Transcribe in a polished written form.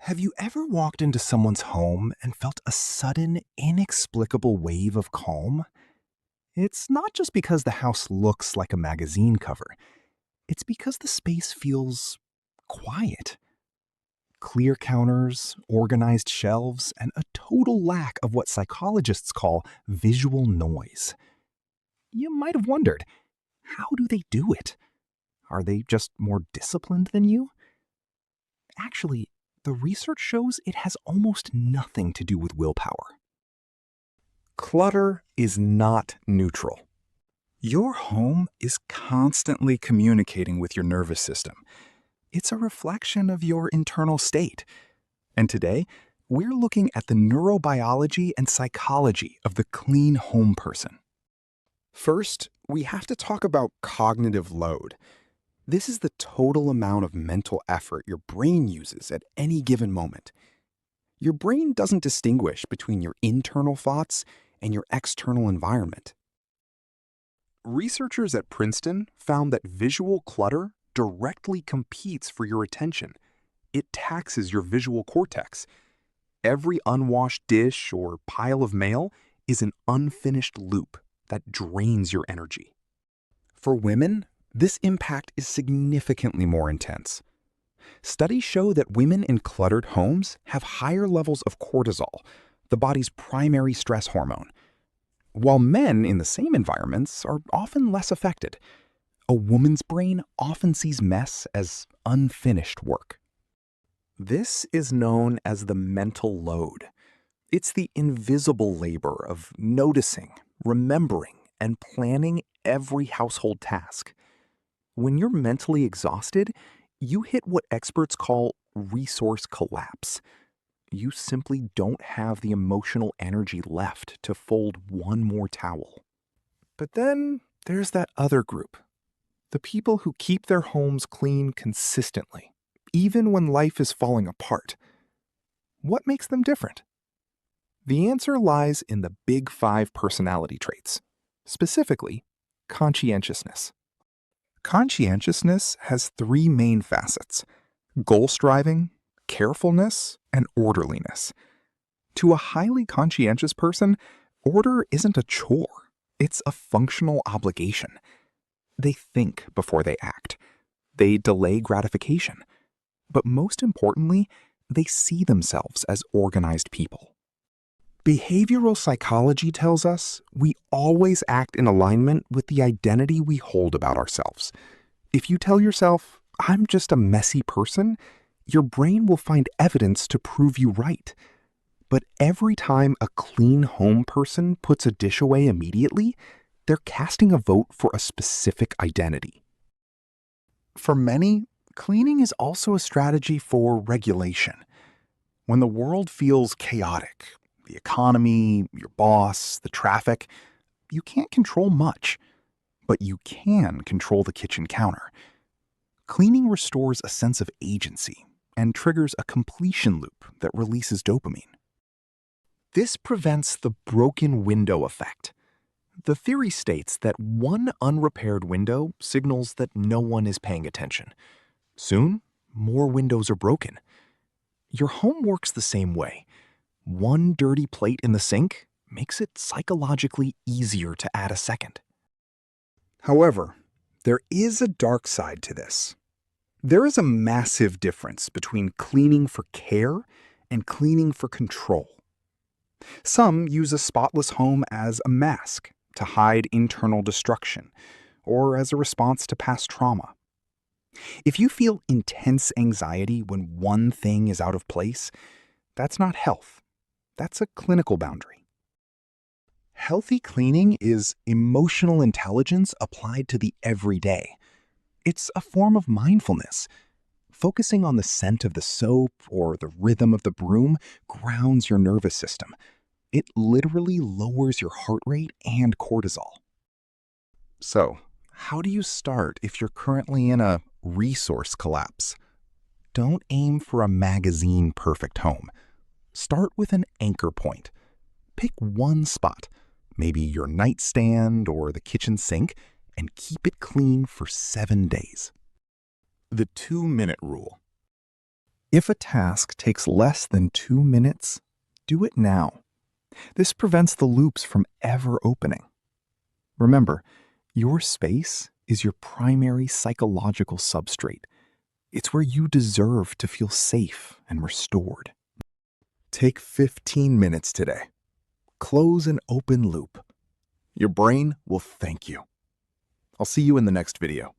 Have you ever walked into someone's home and felt a sudden, inexplicable wave of calm? It's not just because the house looks like a magazine cover. It's because the space feels quiet. Clear counters, organized shelves, and a total lack of what psychologists call visual noise. You might have wondered, how do they do it? Are they just more disciplined than you? Actually, the research shows it has almost nothing to do with willpower. Clutter is not neutral. Your home is constantly communicating with your nervous system. It's a reflection of your internal state. And today, we're looking at the neurobiology and psychology of the clean home person. First, we have to talk about cognitive load. This is the total amount of mental effort your brain uses at any given moment. Your brain doesn't distinguish between your internal thoughts and your external environment. Researchers at Princeton found that visual clutter directly competes for your attention. It taxes your visual cortex. Every unwashed dish or pile of mail is an unfinished loop that drains your energy. For women, this impact is significantly more intense. Studies show that women in cluttered homes have higher levels of cortisol, the body's primary stress hormone, while men in the same environments are often less affected. A woman's brain often sees mess as unfinished work. This is known as the mental load. It's the invisible labor of noticing, remembering, and planning every household task. When you're mentally exhausted, you hit what experts call resource collapse. You simply don't have the emotional energy left to fold one more towel. But then there's that other group, the people who keep their homes clean consistently, even when life is falling apart. What makes them different? The answer lies in the big 5 personality traits, specifically conscientiousness. Conscientiousness has 3 main facets: goal-striving, carefulness, and orderliness. To a highly conscientious person, order isn't a chore. It's a functional obligation. They think before they act. They delay gratification. But most importantly, they see themselves as organized people. Behavioral psychology tells us we always act in alignment with the identity we hold about ourselves. If you tell yourself, "I'm just a messy person," your brain will find evidence to prove you right. But every time a clean home person puts a dish away immediately, they're casting a vote for a specific identity. For many, cleaning is also a strategy for regulation. When the world feels chaotic, the economy, your boss, the traffic, you can't control much, but you can control the kitchen counter. Cleaning restores a sense of agency and triggers a completion loop that releases dopamine. This prevents the broken window effect. The theory states that one unrepaired window signals that no one is paying attention. Soon, more windows are broken. Your home works the same way. One dirty plate in the sink makes it psychologically easier to add a second. However, there is a dark side to this. There is a massive difference between cleaning for care and cleaning for control. Some use a spotless home as a mask to hide internal destruction or as a response to past trauma. If you feel intense anxiety when one thing is out of place, that's not health. That's a clinical boundary. Healthy cleaning is emotional intelligence applied to the everyday. It's a form of mindfulness. Focusing on the scent of the soap or the rhythm of the broom grounds your nervous system. It literally lowers your heart rate and cortisol. So, how do you start if you're currently in a resource collapse? Don't aim for a magazine-perfect home. Start with an anchor point. Pick one spot, maybe your nightstand or the kitchen sink, and keep it clean for 7 days. The 2-minute rule. If a task takes less than 2 minutes, do it now. This prevents the loops from ever opening. Remember, your space is your primary psychological substrate. It's where you deserve to feel safe and restored. Take 15 minutes today. Close an open loop. Your brain will thank you. I'll see you in the next video.